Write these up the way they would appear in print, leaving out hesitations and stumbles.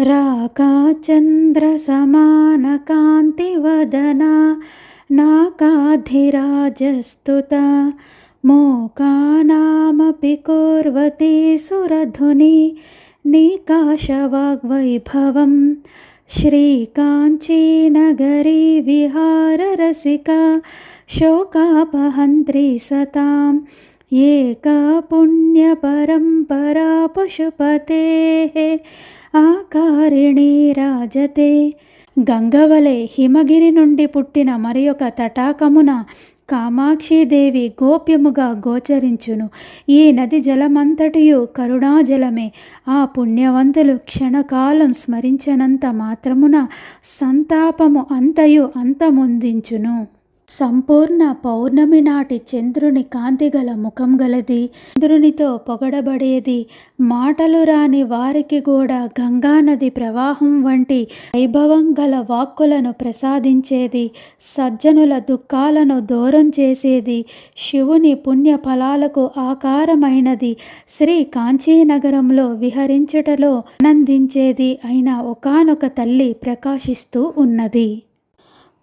राकाचन्द्रसमानकान्तिवदना नाकाधिराजस्तुता मोकानामपि कुर्वती सुरधुनी निकाशवाग्वैभवम्। श्रीकाञ्चीनगरी विहाररसिका शोकापहन्त्री सताम् एका पुण्यपरम्परा पशुपतेः आकारिणी राजते। గంగవలె హిమగిరి నుండి పుట్టిన మరి ఒక తటాకమున కామాక్షీదేవి గోప్యముగా గోచరించును. ఈ నది జలమంతటియు కరుణాజలమే. ఆ పుణ్యవంతులు క్షణకాలం స్మరించనంత మాత్రమున సంతాపము అంతయు అంతమొందించును. సంపూర్ణ పౌర్ణమి నాటి చంద్రుని కాంతిగల ముఖం గలది, చంద్రునితో పొగడబడేది. మాటలు రాని వారికి కూడా గంగానది ప్రవాహం వంటి వైభవం గల వాక్కులను ప్రసాదించేది, సజ్జనుల దుఃఖాలను దూరం చేసేది, శివుని పుణ్య ఫలాలకు ఆకారమైనది, శ్రీ కాంచీనగరంలో విహరించుటలో ఆనందించేది అయిన ఒకానొక తల్లి ప్రకాశిస్తూ ఉన్నది.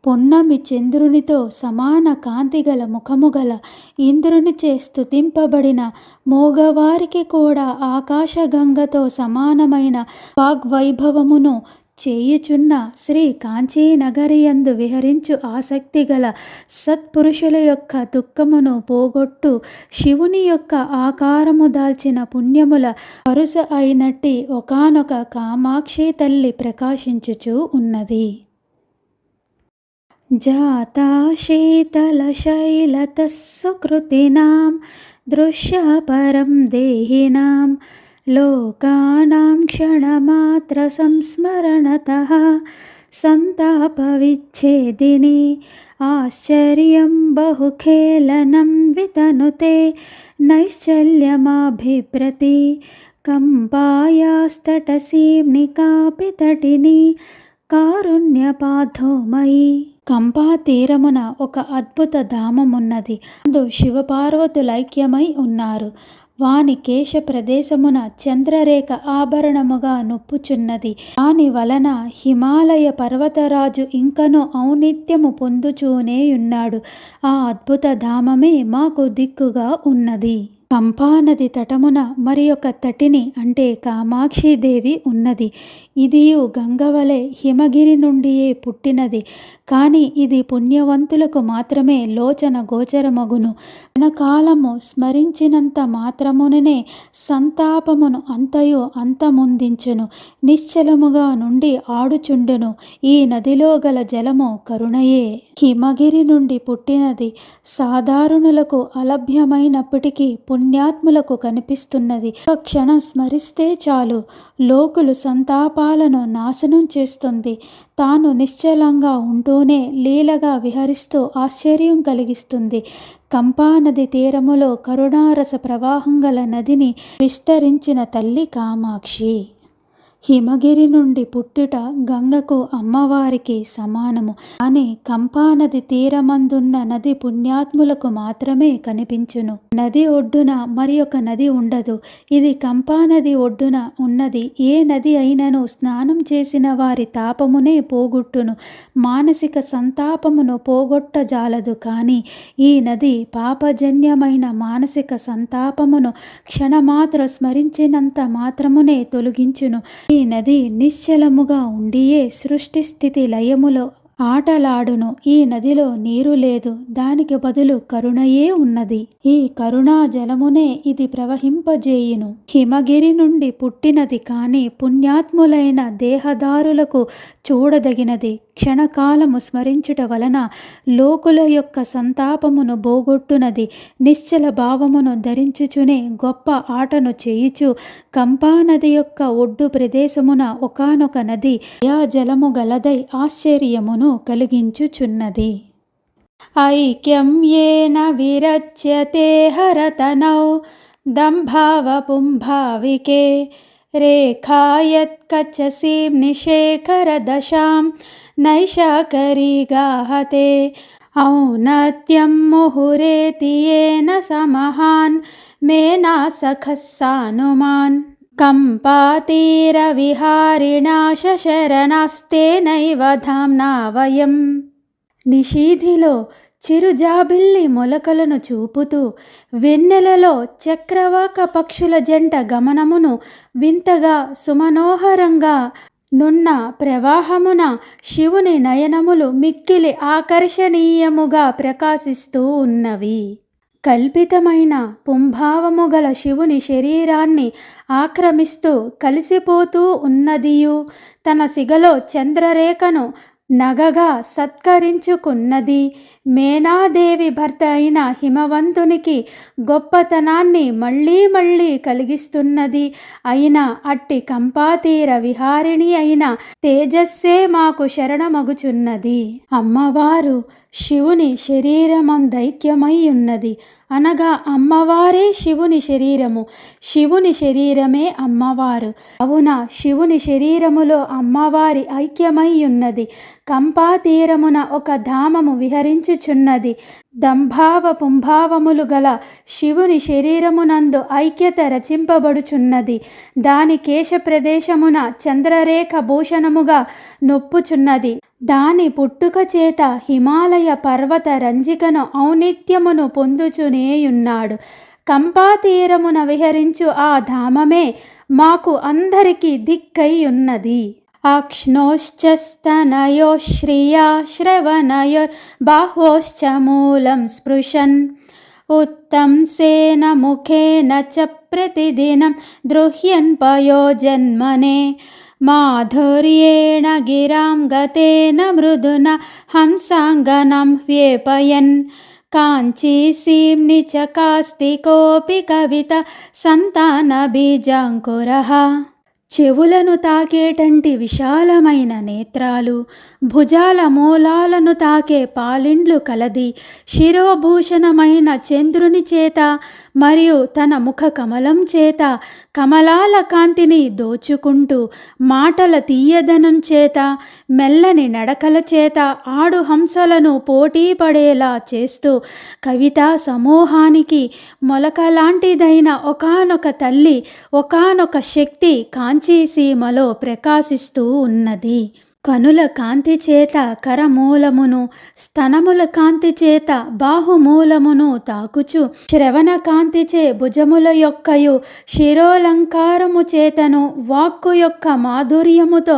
పున్నమి చంద్రునితో సమాన కాంతిగల ముఖముగల ఇంద్రునిచే స్తుతింపబడిన మోగవారికి కూడా ఆకాశగంగతో సమానమైన వాగ్వైభవమును చేయుచున్న శ్రీ కాంచీనగరియందు విహరించు ఆసక్తి గల సత్పురుషుల యొక్క దుఃఖమును పోగొట్టు శివుని యొక్క ఆకారము దాల్చిన పుణ్యముల వరుస అయినట్టి ఒకానొక కామాక్షి తల్లి ప్రకాశించుచూ ఉన్నది. जाता शीतलशैलतः सुकृतिनां दृश्या परं देहिनां लोकानां क्षणमात्रसंस्मरणतः सन्तापविच्छेदिनी आश्चर्यं बहुखेलनं वितनुते नैश्चल्यमाभिप्रति कम्पायास्तटसीं निकापि तटिनी కారుణ్యపాధోమయి. కంపా తీరమున ఒక అద్భుత ధామమున్నది. అందు శివపార్వతులైక్యమై ఉన్నారు. వాని కేశ ప్రదేశమున చంద్రరేఖ ఆభరణముగా నొప్పుచున్నది. దాని వలన హిమాలయ పర్వతరాజు ఇంకనూ ఔన్నిత్యము పొందుచూనేయున్నాడు. ఆ అద్భుత ధామమే మాకు దిక్కుగా ఉన్నది. పంపానది తటమున మరి ఒక తటిని అంటే కామాక్షీదేవి ఉన్నది. ఇదియు గంగవలె హిమగిరి నుండియే పుట్టినది. కానీ ఇది పుణ్యవంతులకు మాత్రమే లోచన గోచరమగును. క్షణకాలము స్మరించినంత మాత్రముననే సంతాపమును అంతయు అంతమొందించును. నిశ్చలముగా నుండి ఆడుచుండును. ఈ నదిలో గల జలము కరుణయే. హిమగిరి నుండి పుట్టినది. సాధారణులకు అలభ్యమైనప్పటికీ పుణ్యాత్ములకు కనిపిస్తున్నది. ఒక క్షణం స్మరిస్తే చాలు లోకులు సంతాపాలను నాశనం చేస్తుంది. తాను నిశ్చలంగా ఉంటూనే లీలగా విహరిస్తూ ఆశ్చర్యం కలిగిస్తుంది. కంపానది తీరములో కరుణారస ప్రవాహం గల నదిని విస్తరించిన తల్లి కామాక్షి. హిమగిరి నుండి పుట్టుట గంగకు అమ్మవారికి సమానము. కానీ కంపానది తీరమందున్న నది పుణ్యాత్ములకు మాత్రమే కనిపించును. నది ఒడ్డున మరి ఒక నది ఉండదు. ఇది కంపానది ఒడ్డున ఉన్నది. ఏ నది అయినను స్నానం చేసిన వారి తాపమునే పోగొట్టును, మానసిక సంతాపమును పోగొట్టజాలదు. కానీ ఈ నది పాపజన్యమైన మానసిక సంతాపమును క్షణమాత్ర స్మరించినంత మాత్రమునే తొలగించును. ఈ నది నిశ్చలముగా ఉండియే సృష్టి స్థితి లయములో ఆటలాడును. ఈ నదిలో నీరు లేదు, దానికి బదులు కరుణయే ఉన్నది. ఈ కరుణా జలమునే ఇది ప్రవహింపజేయును. హిమగిరి నుండి పుట్టినది కానీ పుణ్యాత్ములైన దేహదారులకు చూడదగినది. క్షణకాలము స్మరించుట వలన లోకుల యొక్క సంతాపమును బోగొట్టునది. నిశ్చల భావమును ధరించుచునే గొప్ప ఆటను చేయుచు కంపానది యొక్క ఒడ్డు ప్రదేశమున ఒకానొక నది యా జలము గలదై ఆశ్చర్యమును కలిగించుచున్నది. ఐక్యం ఏన విరచ్యతే హరతనౌ దంభావపుంభావికే రేఖాయత్కచసీం నిశేఖరదశాం నైషాకరీగాహతే ఔన్నత్యం ముహురేతి ఏన సమహాన్ మేనా సఖస్సానుమాన్. కంపాతీరవిహారిణా శరణాస్తేనైవ ధామ్నా వయం. నిషీధిలో చిరుజాబిల్లి మొలకలను చూపుతూ వెన్నెలలో చక్రవాక పక్షుల జంట గమనమును వింతగా సుమనోహరంగా నున్న ప్రవాహమున శివుని నయనములు మిక్కిలి ఆకర్షణీయముగా ప్రకాశిస్తూ ఉన్నవి. కల్పితమైన పుంభావము గల శివుని శరీరాన్ని ఆక్రమిస్తూ కలిసిపోతూ ఉన్నదియు తన సిగలో చంద్రరేఖను నగగా సత్కరించుకున్నది. మేనాదేవి భర్త అయిన హిమవంతునికి గొప్పతనాన్ని మళ్ళీ మళ్ళీ కలిగిస్తున్నది అయిన అట్టి కంపాతీర విహారిణి అయిన తేజస్సే మాకు శరణమగుచున్నది. అమ్మవారు శివుని శరీరమందైక్యమై ఉన్నది అనగా అమ్మవారే శివుని శరీరము, శివుని శరీరమే అమ్మవారు. అవున శివుని శరీరములో అమ్మవారి ఐక్యమై ఉన్నది. కంపాతీరమున ఒక ధామము విహరించుచున్నది. దంభావ పుంభావములు గల శివుని శరీరమునందు ఐక్యత రచింపబడుచున్నది. దాని కేశ ప్రదేశమున చంద్రరేఖ భూషణముగా నొప్పుచున్నది. దాని పుట్టుక చేత హిమాలయ పర్వత రంజికను ఔన్నిత్యమును పొందుచునేయున్నాడు. కంపాతీరమున విహరించు ఆ ధామమే మాకు అందరికీ దిక్కై ఉన్నది. అక్ష్ణోశ్చ స్తనయో శ్రియా శ్రవణయోర్ బాహోశ్చ మూలం స్పృశన్ ఉత్తంసేన ముఖేన చ ప్రతిదినం ద్రుహ్యన్ పయోజన్మనే మాధుర్యేణ గిరాం గతేన మృదున హంసాంగనం వ్యేపయన్ కాంచీసీమ్ని చ కాస్తికోపి కవిత సంతాన బీజాంకురః. చెవులను తాకేటంటి విశాలమైన నేత్రాలు, భుజాల మూలాలను తాకే పాలిండ్లు కలది. శిరోభూషణమైన చంద్రుని చేత మరియు తన ముఖ కమలం చేత కమలాల కాంతిని దోచుకుంటూ మాటల తీయదనం చేత మెల్లని నడకల చేత ఆడు హంసలను పోటీ పడేలా చేస్తూ కవితా సమూహానికి మొలకలాంటిదైన ఒకానొక తల్లి, ఒకానొక శక్తి కాంచీసీమలో ప్రకాశిస్తూ ఉన్నది. కనుల కాంతి చేత కరమూలమును, స్తనముల కాంతి చేత బాహుమూలమును తాకుచు, శ్రవణ కాంతిచే భుజముల యొక్కయు, శిరోలంకారము చేతను, వాక్కు యొక్క మాధుర్యముతో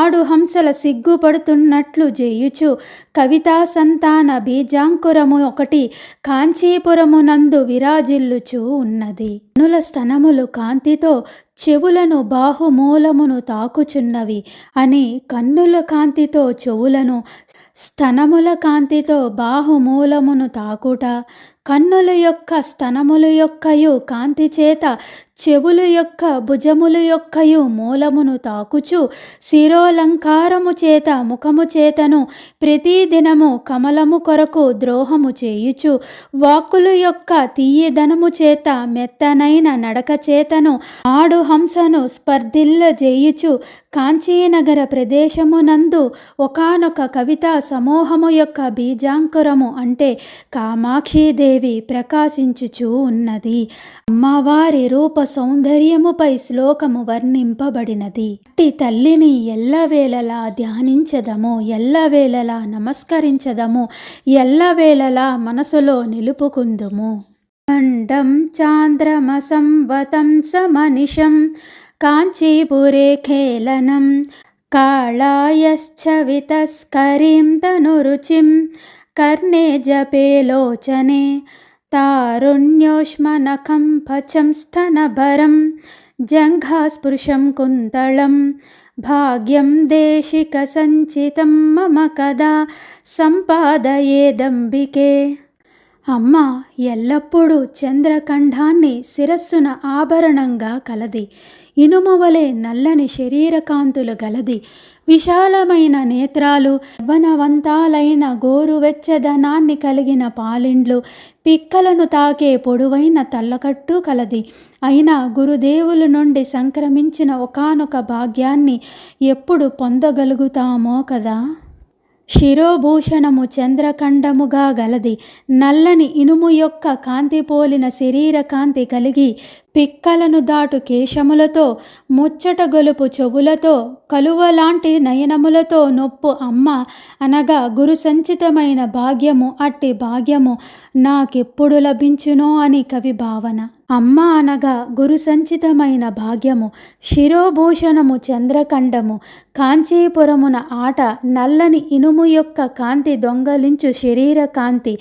ఆడు హంసల సిగ్గుపడుతున్నట్లు చేయుచు కవితా సంతాన బీజాంకురము ఒకటి కాంచీపురమునందు విరాజిల్లుచూ ఉన్నది. కనుల స్తనములు కాంతితో చెవులను బాహుమూలమును తాకుచున్నవి అని కన్నుల కాంతితో చెవులను, స్తనముల కాంతితో బాహుమూలమును తాకుట, కన్నుల యొక్క స్తనముల యొక్కయు కాంతి చేత చెవుల యొక్క భుజముల యొక్కయు మూలమును తాకుచు, శిరోలంకారము చేత ముఖము చేతను ప్రతిదినము కమలము కొరకు ద్రోహము చేయుచు, వాక్కుల యొక్క తీయదనము చేత మెత్తనైన నడక చేతను ఆడు హంసను స్పర్ధిల్ల చేయుచు కాంచీనగర ప్రదేశమునందు ఒకానొక కవితా సమూహము యొక్క బీజాంకురము అంటే కామాక్షీదేవి ప్రకాశించుచూ ఉన్నది. అమ్మవారి రూప సౌందర్యముపై శ్లోకము వర్ణింపబడినది. అట్టి తల్లిని ఎల్లవేళలా ధ్యానించదము, ఎల్లవేళలా నమస్కరించదము, ఎల్లవేళలా మనసులో నిలుపుకుందుము. ఖండం చాంద్రమసంవతం సమనిశం కాంచీపురే ఖేళనం కాళాయశ్చ వితస్కరీం తనురుచిం కర్ణే జపే లోచనే తారుణ్యోష్మనఖం పచం స్తనభరం జంఘాస్పృశం కుంతళం భాగ్యం దేశిక సంచితం మమ కదా సంపాదయేదంబికే. అమ్మ ఎల్లప్పుడూ చంద్రకంఠాన్ని శిరస్సున ఆభరణంగా కలది. ఇనుము వలె నల్లని శరీరకాంతులు గలది. విశాలమైన నేత్రాలు, యవ్వనవంతాలైన గోరువెచ్చదనాన్ని కలిగిన పాలిండ్లు, పిక్కలను తాకే పొడవైన తల్లకట్టు కలది. అయినా గురుదేవుల నుండి సంక్రమించిన ఒకానొక భాగ్యాన్ని ఎప్పుడు పొందగలుగుతామో కదా. శిరోభూషణము చంద్రకంఠముగా గలది. నల్లని ఇనుము యొక్క కాంతి పోలిన శరీర కాంతి కలిగి పిక్కలను దాటు కేశములతో, ముచ్చట గొలుపు చెవులతో, కలువలాంటి నయనములతో నొప్పు అమ్మ అనగా గురు సంచితమైన భాగ్యము. అట్టి భాగ్యము నాకెప్పుడు లభించునో అని కవి భావన. అమ్మ అనగా గురు సంచితమైన భాగ్యము. శిరోభూషణము చంద్రకండము. కాంచీపురమున ఆట నల్లని ఇనుము యొక్క కాంతి దొంగలించు శరీర కాంతి.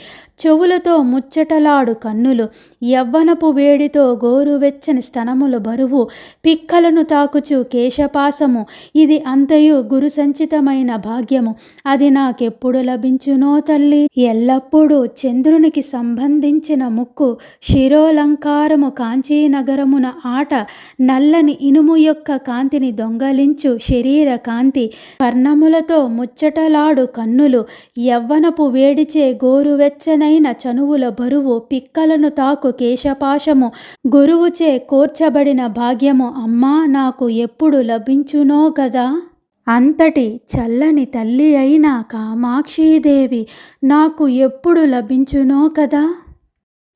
చెవులతో ముచ్చటలాడు కన్నులు. యవ్వనపు వేడితో గోరువెచ్చని స్తనములు బరువు. పిక్కలను తాకుచు కేశపాసము. ఇది అంతయు గురు సంచితమైన భాగ్యము. అది నాకెప్పుడు లభించునో తల్లి. ఎల్లప్పుడూ చంద్రునికి సంబంధించిన ముక్కు. శిరోలంకారము కాంచీనగరమున ఆట నల్లని ఇనుము యొక్క కాంతిని దొంగలించు శరీర కాంతి. కర్ణములతో ముచ్చటలాడు కన్నులు. యవ్వనపు వేడిచే గోరువెచ్చనైన చనువుల బరువు. పిక్కలను తాకు కేశపాశము. గురువుచే కోర్చబడిన భాగ్యము. అమ్మా నాకు ఎప్పుడు లభించునో కదా. అంతటి చల్లని తల్లి అయిన కామాక్షీదేవి నాకు ఎప్పుడు లభించునో కదా.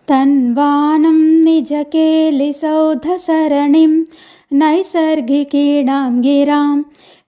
తన్వానం నిజకేలిసౌధసరణిం నైసర్గికీడాం గిరాం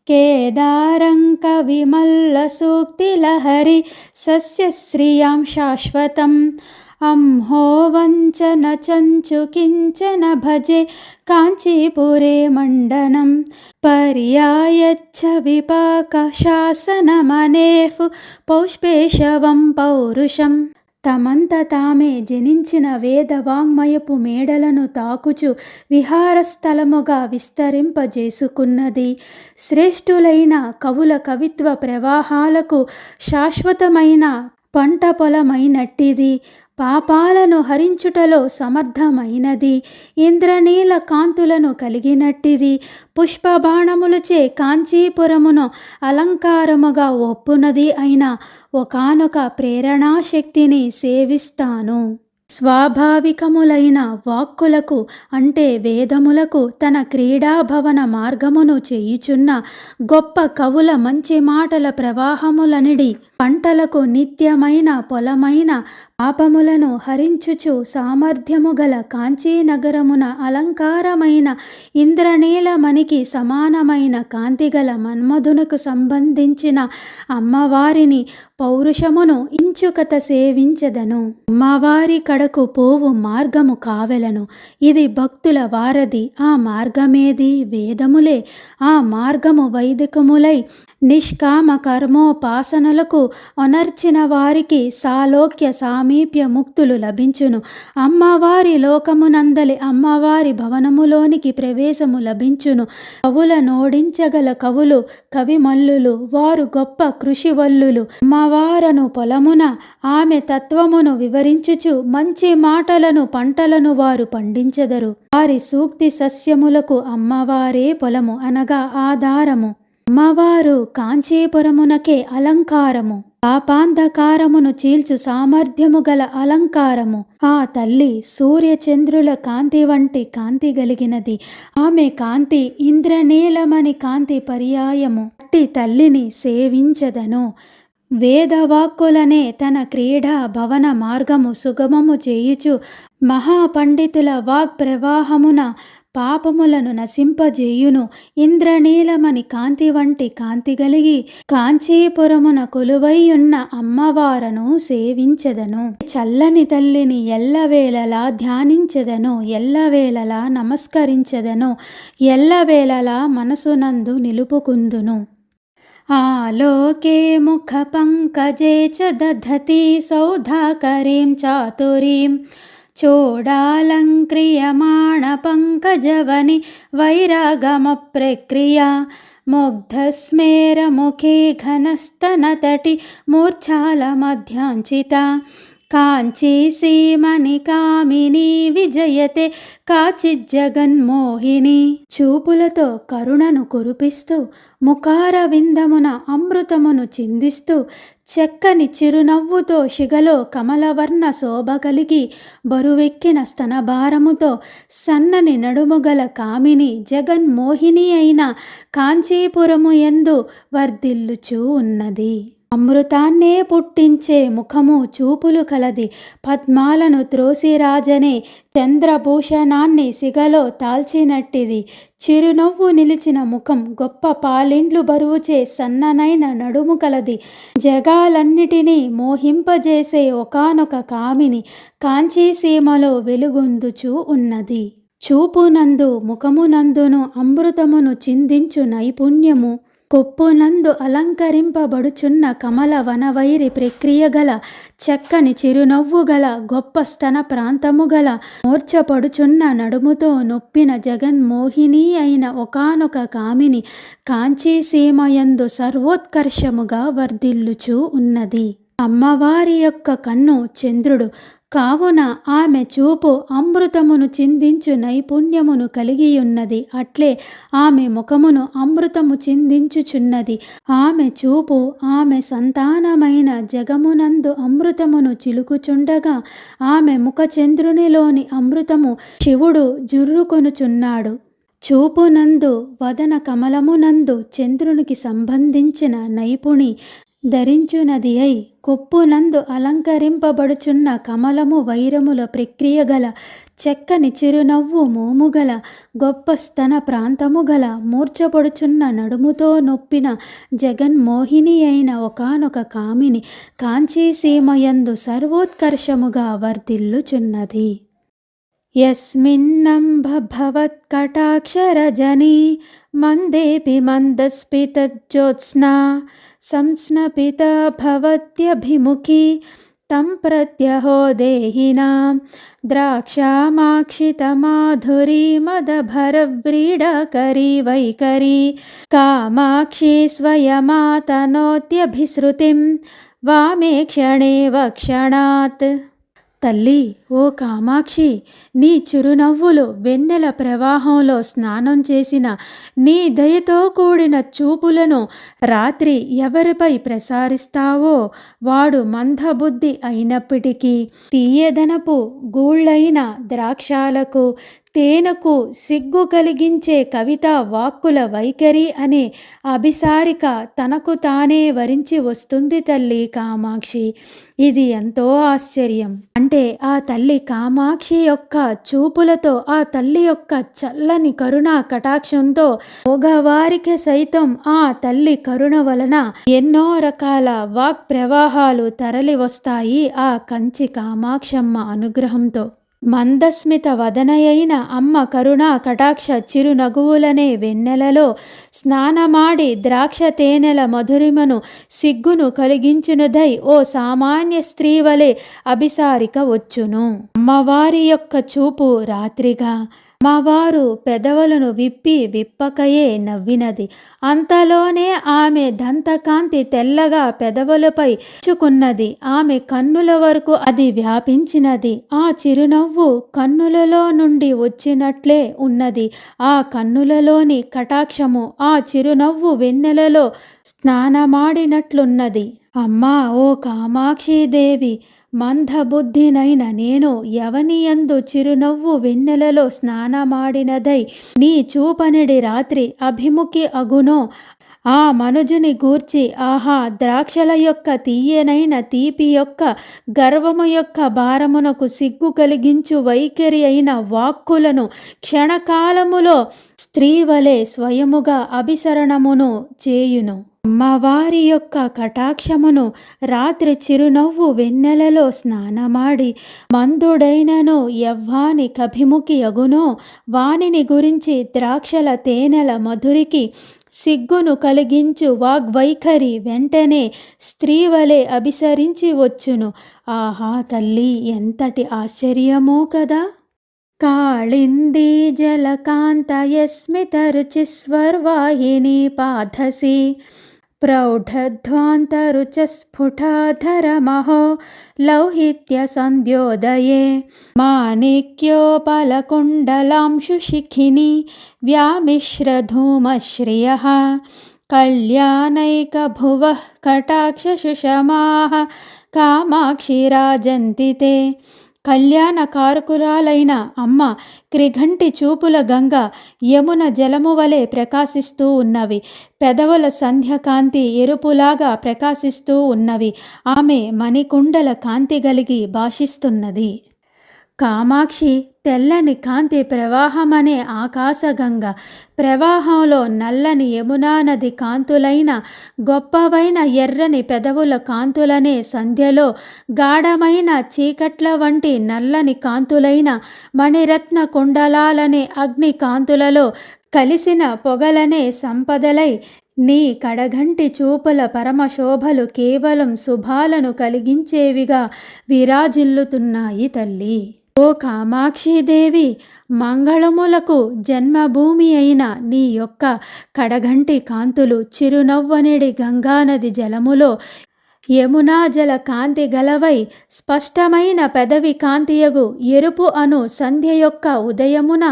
కేదారంక విమల్లసూక్తిలహరి సస్యశ్రియాం శాశ్వతం అంహో వంచన చంచు కించన భజే కాంచీపురే మండనం పర్యాయచ్చ విపాక శాసనమనేఫు పౌష్పేశవం పౌరుషం. తమంత తామే జనించిన వేదవాంగ్మయపు మేడలను తాకుచు విహారస్థలముగా విస్తరింపజేసుకున్నది. శ్రేష్ఠులైన కవుల కవిత్వ ప్రవాహాలకు శాశ్వతమైన పంట పొలమైనట్టిది. పాపాలను హరించుటలో సమర్థమైనది. ఇంద్రనీల కాంతులను కలిగినట్టిది. పుష్పబాణములచే కాంచీపురమును అలంకారముగా ఒప్పునది అయిన ఒకానొక ప్రేరణాశక్తిని సేవిస్తాను. స్వాభావికములైన వాక్కులకు అంటే వేదములకు తన క్రీడాభవన మార్గమును చేయుచున్న గొప్ప కవుల మంచి మాటల ప్రవాహములనిడి పంటలకు నిత్యమైన పొలమైన పాపములను హరించుచు సామర్థ్యము గల కాంచీనగరమున అలంకారమైన ఇంద్రనీలమణికి సమానమైన కాంతిగల మన్మధునకు సంబంధించిన అమ్మవారిని పౌరుషమును ఇంచుకత సేవించదను. అమ్మవారి కడకు పోవు మార్గము కావెలను. ఇది భక్తుల వారధి. ఆ మార్గమేది? వేదములే. ఆ మార్గము వైదికములై నిష్కామ కర్మోపాసనలకు అనర్చిన వారికి సాలోక్య సామీప్య ముక్తులు లభించును. అమ్మవారి లోకమునందలి అమ్మవారి భవనములోనికి ప్రవేశము లభించును. కవుల నోడించగల కవులు కవిమల్లులు. వారు గొప్ప కృషివల్లులు. అమ్మవారను పొలమున ఆమె తత్వమును వివరించుచు మంచి మాటలను పంటలను వారు పండించెదరు. వారి సూక్తి సస్యములకు అమ్మవారే పొలము అనగా ఆధారము. అమ్మవారు కాంచీపురమునకే అలంకారము. పాపాంధకారమును చీల్చు సామర్థ్యము గల అలంకారము. ఆ తల్లి సూర్యచంద్రుల కాంతి వంటి కాంతి గలిగినది. ఆమె కాంతి ఇంద్రనీలమణి కాంతి పర్యాయము. అట్టి తల్లిని సేవించదను. వేదవాక్కులనే తన క్రీడా భవన మార్గము సుగమము చేయుచు మహాపండితుల వాక్ ప్రవాహమున పాపములను నశింపజేయును. ఇంద్రనీలమని కాంతి వంటి కాంతి గలిగి కాంచీపురమున కొలువైయున్న అమ్మవారను సేవించెదను. చల్లని తల్లిని ఎల్లవేళలా ధ్యానించెదను. ఎల్లవేళలా నమస్కరించెదను. ఎల్లవేళలా మనసునందు నిలుపుకుందును. ఆలోకే ముఖ పంకజే చ దధతి సౌధాకరీం చాతురీం చోడాలంక్రియమాణ పంకజవని వైరాగమ ప్రక్రియ ముగ్ధస్మేరముఖే ఘనస్తనతటి మూర్ఛాల మధ్యాంచిత కాంచీ సీమని కామిని విజయతే కాచిజ్జగన్మోహిని. చూపులతో కరుణను కురిపిస్తూ ముఖార విందమున అమృతమును చిందిస్తూ చెక్కని చిరునవ్వుతో శిగలో కమలవర్ణ శోభ కలిగి బరువెక్కిన స్తనభారముతో సన్నని నడుముగల కామిని జగన్మోహిని అయిన కాంచీపురము యందు వర్ధిల్లుచూ ఉన్నది. అమృతాన్నే పుట్టించే ముఖము చూపులు కలది. పద్మాలను త్రోసిరాజనే చంద్రభూషణాన్ని సిగలో దాల్చినట్టిది. చిరునవ్వు నిలిచిన ముఖం గొప్ప పాలిండ్లు బరువుచే సన్ననైన నడుము కలది. జగాలన్నిటినీ మోహింపజేసే ఒకానొక కామిని కాంచీసీమలో వెలుగొందుచూ ఉన్నది. చూపునందు ముఖమునందును అమృతమును చిందించు నైపుణ్యము, కొప్పునందు అలంకరింపబడుచున్న కమల వనవైరి ప్రక్రియ గల చక్కని చిరునవ్వు గల గొప్ప స్తన ప్రాంతము గల మూర్ఛపడుచున్న నడుముతో నొప్పిన జగన్మోహిని అయిన ఒకానొక కామిని కాంచీసీమయందు సర్వోత్కర్షముగా వర్ధిల్లుచూ ఉన్నది. అమ్మవారి యొక్క కన్ను చంద్రుడు కావున ఆమె చూపు అమృతమును చిందించు నైపుణ్యమును కలిగియున్నది. అట్లే ఆమె ముఖమును అమృతము చిందించుచున్నది. ఆమె చూపు ఆమె సంతానమైన జగమునందు అమృతమును చిలుకుచుండగా ఆమె ముఖ చంద్రునిలోని అమృతము శివుడు జుర్రుకొనుచున్నాడు. చూపునందు వదన కమలమునందు చంద్రునికి సంబంధించిన నైపుణి ధరించునది అయి కొప్పునందు అలంకరింపబడుచున్న కమలము వైరముల ప్రక్రియ గల చక్కని చిరునవ్వు మోముగల గొప్ప స్తన ప్రాంతము గల మూర్ఛపడుచున్న నడుముతో నొప్పిన జగన్మోహిని అయిన ఒకానొక కామిని కాంచీసీమయందు సర్వోత్కర్షముగా వర్ధిల్లుచున్నది. యస్మిన్నంబభవత్కటాక్షరజనీ మందేపి మందస్ఫితజ్యోత్స్నా సంస్నపిత భవత్యభిముఖీ తం ప్రత్యహో దేహినాం ద్రాక్షామాక్షితమాధురీమదభరవ్రీడాకరీ వైఖరీ కామాక్షి స్వయమాతనోత్యభిశ్రుతిం వామే క్షణేవ క్షణాత్. తల్లి, ఓ కామాక్షి, నీ చిరునవ్వులు వెన్నెల ప్రవాహంలో స్నానం చేసిన నీ దయతో కూడిన చూపులను రాత్రి ఎవరిపై ప్రసారిస్తావో వాడు మందబుద్ధి అయినప్పటికీ తీయదనపు గూళ్ళైన ద్రాక్షాలకు తేనెకు సిగ్గు కలిగించే కవితా వాక్కుల వైఖరి అనే అభిసారిక తనకు తానే వరించి వస్తుంది తల్లి కామాక్షి. ఇది ఎంతో ఆశ్చర్యం. అంటే ఆ తల్లి కామాక్షి యొక్క చూపులతో, ఆ తల్లి యొక్క చల్లని కరుణ కటాక్షంతో మగవారికి సైతం ఆ తల్లి కరుణ వలన ఎన్నో రకాల వాక్ ప్రవాహాలు తరలి వస్తాయి ఆ కంచి కామాక్షమ్మ అనుగ్రహంతో. మందస్మిత వదనయైన అమ్మ కరుణా కటాక్ష చిరునగువులనే వెన్నెలలో స్నానమాడి ద్రాక్ష తేనెల మధురిమను సిగ్గును కలిగించునదై ఓ సామాన్య స్త్రీ వలె అభిసారిక వచ్చును. అమ్మవారి యొక్క చూపు రాత్రిగా అమ్మవారు పెదవులను విప్పకయే నవ్వినది. అంతలోనే ఆమె దంతకాంతి తెల్లగా పెదవులపై చుకున్నది. ఆమె కన్నుల వరకు అది వ్యాపించినది. ఆ చిరునవ్వు కన్నులలో నుండి వచ్చినట్లే ఉన్నది. ఆ కన్నులలోని కటాక్షము ఆ చిరునవ్వు వెన్నెలలో స్నానమాడినట్లున్నది. అమ్మా, ఓ కామాక్షిదేవి, మందబుద్ధినైన నేను యవనియందు చిరునవ్వు వెన్నెలలో స్నానమాడినదై నీ చూపనిడి రాత్రి అభిముఖి అగునో ఆ మనుజుని గూర్చి ఆహా ద్రాక్షల యొక్క తీయనైన తీపి యొక్క గర్వము యొక్క భారమునకు సిగ్గు కలిగించు వైఖరి అయిన వాక్కులను క్షణకాలములో స్త్రీ వలె స్వయముగా అభిసరణమును చేయును. అమ్మవారి యొక్క కటాక్షమును రాత్రి చిరునవ్వు వెన్నెలలో స్నానమాడి మందుడైనను యవ్వాని కభిముఖి అగునో వానిని గురించి ద్రాక్షల తేనెల మధురికి సిగ్గును కలిగించు వాగ్వైఖరి వెంటనే స్త్రీ వలె అభిసరించి వచ్చును. ఆహా తల్లి, ఎంతటి ఆశ్చర్యమో కదా. కాళిందీ జలకాంతయస్మితరుచిస్వర్వాహిని పాధసి ప్రౌఢధ్వాంతరుచస్ఫుటాధరమహో లౌహిత్య సంధ్యోదయే మాణిక్యోపలకుండలాంశుశిఖిని వ్యామిశ్రధూమశ్రియః కళ్యాణైకభువః కటాక్షసుషమాః కామాక్షి రాజంతి తే కళ్యాణకారకురాలైన అమ్మ క్రిఘంటి చూపుల గంగ యమున జలము వలె ప్రకాశిస్తూ ఉన్నవి. పెదవుల సంధ్యకాంతి ఎరుపులాగా ప్రకాశిస్తూ ఉన్నవి. ఆమె మణికుండల కాంతి కలిగి భాషిస్తున్నది. కామాక్షి తెల్లని కాంతి ప్రవాహమనే ఆకాశగంగ. ప్రవాహంలో నల్లని యమునా నది కాంతులైన గొప్పవైన ఎర్రని పెదవుల కాంతులనే సంధ్యలో గాఢమైన చీకట్ల వంటి నల్లని కాంతులైన మణిరత్న కుండలాలనే అగ్ని కాంతులలో కలిసిన పొగలనే సంపదలై నీ కడగంటి చూపుల పరమశోభలు కేవలం శుభాలను కలిగించేవిగా విరాజిల్లుతున్నాయి తల్లి. ఓ కామాక్షిదేవి, మంగళములకు జన్మభూమి అయిన నీ యొక్క కడగంటి కాంతులు చిరునవ్వనిడి గంగానది జలములో యమునా జల కాంతి గలవై స్పష్టమైన పెదవి కాంతియగు ఎరుపు అను సంధ్య యొక్క ఉదయమున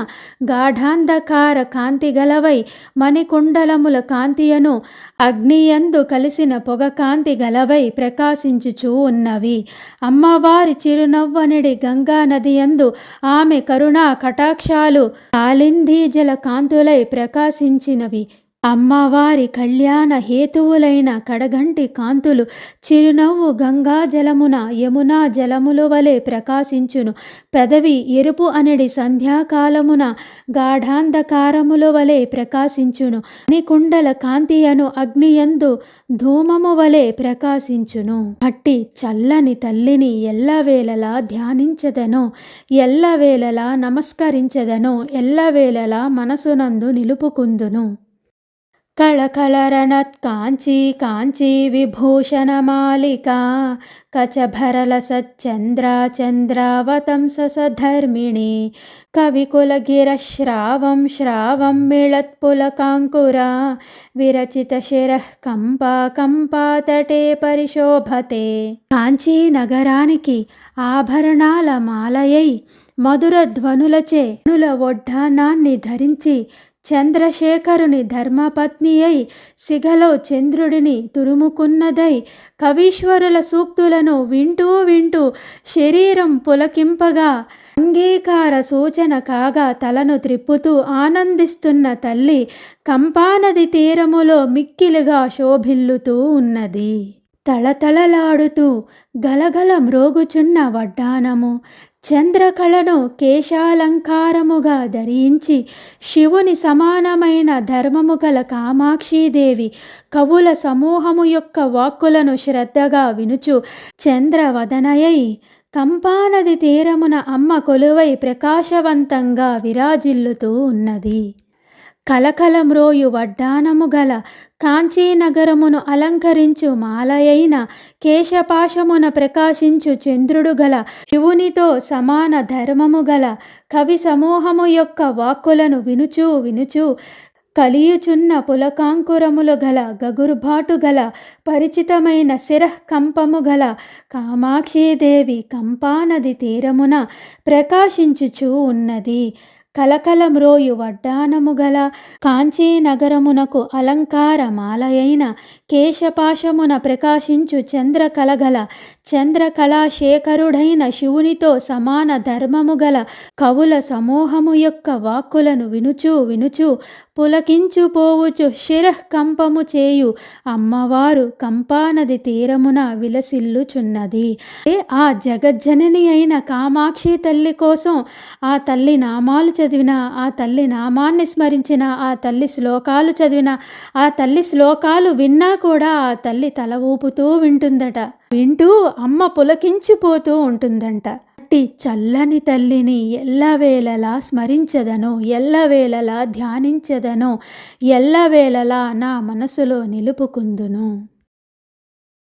గాఢాంధకార కాంతి గలవై మణికుండలముల కాంతియను అగ్నియందు కలిసిన పొగ కాంతి గలవై ప్రకాశించుచూ ఉన్నవి. అమ్మవారి చిరునవ్వనిడి గంగా నదియందు ఆమె కరుణా కటాక్షాలు కాలిందీ జల కాంతులై ప్రకాశించినవి. అమ్మవారి కళ్యాణ హేతువులైన కడగంటి కాంతులు చిరునవ్వు గంగా జలమున యమునా జలముల వలె ప్రకాశించును. పెదవి ఎరుపు అనడి సంధ్యాకాలమున గాఢాంధకారముల వలె ప్రకాశించును. మణికుండల కాంతియను అగ్నియందు ధూమము వలె ప్రకాశించును. అట్టి చల్లని తల్లిని ఎల్లవేళలా ధ్యానించదనో, ఎల్లవేళలా నమస్కరించదనో, ఎల్లవేళలా మనసునందు నిలుపుకుందును. కళకళరణత్ కాంచీ కాంచీ విభూషణమాలికా కచభరల సచ్చంద్రా చంద్రావతంస సధర్మిణి కవికులగిర శ్రావం శ్రావం మిళత్పులకాంకురా విరచిత శిరః కంపా కంపా తటే పరిశోభతే. కాంచీ నగరానికి ఆభరణాల మాలయై మధుర ధ్వనులచే ఒడ్డానాన్ని ధరించి చంద్రశేఖరుని ధర్మపత్ని అయి సిగలో చంద్రుడిని తురుముకున్నదై కవీశ్వరుల సూక్తులను వింటూ వింటూ శరీరం పులకింపగా అంగీకార సూచన కాగా తలను త్రిప్పుతూ ఆనందిస్తున్న తల్లి కంపానది తీరములో మిక్కిలిగా శోభిల్లుతూ ఉన్నది. తళతళలాడుతూ గలగల మ్రోగుచున్న వడ్డానము చంద్రకళను కేశాలంకారముగా ధరించి శివుని సమానమైన ధర్మము గల కామాక్షీదేవి కవుల సమూహము యొక్క వాక్కులను శ్రద్ధగా వినుచు చంద్రవదనయై కంపానది తీరమున అమ్మ కొలువై ప్రకాశవంతంగా విరాజిల్లుతూ ఉన్నది. కలకలమ్రోయు వడ్డానము గల కాంచీనగరమును అలంకరించు మాలయైన కేశపాశమున ప్రకాశించు చంద్రుడు గల శివునితో సమాన ధర్మము గల కవి సమూహము యొక్క వాక్కులను వినుచూ వినుచూ కలియుచున్న పులకాంకురములు గల గగుర్బాటు గల పరిచితమైన శిరఃకంపము గల కామాక్షీదేవి కంపానది తీరమున ప్రకాశించుచూ ఉన్నది. కలకలమ్రోయు వడ్డానము గల కాంచీనగరమునకు అలంకార మాలయైన కేశపాశమున ప్రకాశించు చంద్రకళగల చంద్రకళాశేఖరుడైన శివునితో సమాన ధర్మము గల కవుల సమూహము యొక్క వాక్కులను వినుచూ వినుచూ పులకించుపోవుచు శిరఃకంపము చేయు అమ్మవారు కంపానది తీరమున విలసిల్లుచున్నది. ఆ జగజ్జనని అయిన కామాక్షి తల్లి కోసం ఆ తల్లి నామాలు చదివిన, ఆ తల్లి నామాన్ని స్మరించిన, ఆ తల్లి శ్లోకాలు చదివిన, ఆ తల్లి శ్లోకాలు విన్నా కూడా ఆ తల్లి తల ఊపుతూ వింటుందట. వింటూ అమ్మ పులకించిపోతూ ఉంటుందంట. అట్టి చల్లని తల్లిని ఎల్లవేళలా స్మరించదనో, ఎల్లవేళలా ధ్యానించదనో, ఎల్లవేళలా నా మనసులో నిలుపుకుందును.